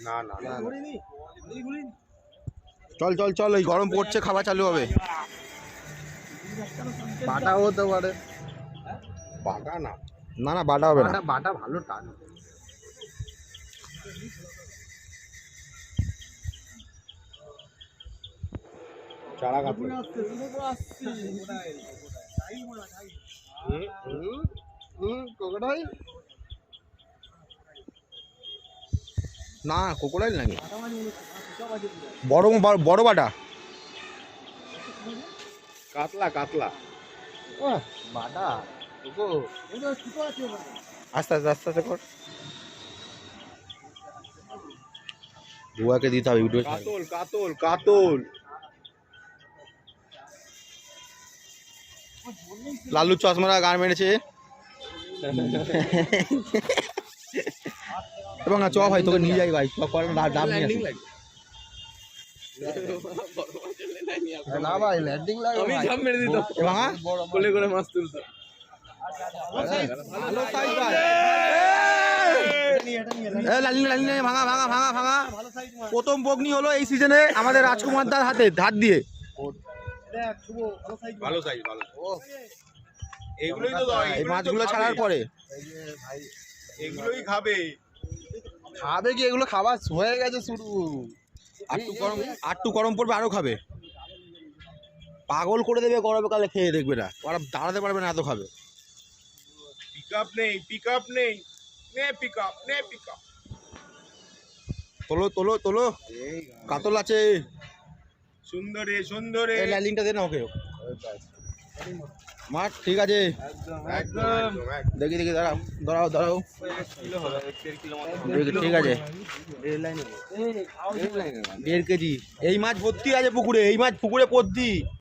না না চল চল চল, এই গরম পড়ছে, খাওয়া চালু হবে। বাটাও হতে পারে। বাটা না, না না বাটা হবে না, বাটা ভালো টান। চারা কাটবে। না কোকোডাইল নাকি, বড় বড় বাটা, কাতলা কাতলা। বাটা আস্তে আস্তে আস্তে আস্তে কর, বুয়াকে দিতে হবে ভিডিও। কাতল কাতল কাতল, লালু চশমারা গান মেরেছে। এবং চ ভাই তোকে নিয়ে যাই ভাই, ডাব নিয়ে আসি। না ভাই ল্যান্ডিং লাগে, আমি ঝাঁপ মেরে দিতাম ভাঙা কোলে করে মাছ তুলতো। ভালো সাইজ ভাই, ভাঙা ভাঙা ভাঙা ভাঙা। প্রথম বগনি হলো এই সিজনে আমাদের রাজকুমার দার হাতে, হাত দিয়ে। ভালো সাইজ, ভালো। এগুলোই তো এই মাছগুলো ছাড়ার পরে এগুলোই খাবে। খাবে কি এগুলো? খাবার হয়ে গেছে শুরু। আটটু গরম পড়বে, আরো খাবে, পাগল করে দেবে গরমে কালে, খেয়ে দেখবে না, ওরা দাঁড়াতে পারবে না, এত খাবে। পিকআপ নেই, পিকআপ নেই, নে পিকআপ, নে পিকআপ। তোলো তোলো তোলো, কাতল আছে সুন্দরে সুন্দরে। এই লাইলিংটা দে না ওকে, মাঠ ঠিক আছে একদম। দেখি দেখি, দাঁড়াও দাঁড়াও দাঁড়াও, ঠিক আছে 1.5 কেজি। এই মাছ ভর্তি আছে পুকুরে, এই মাছ পুকুরে ভর্তি।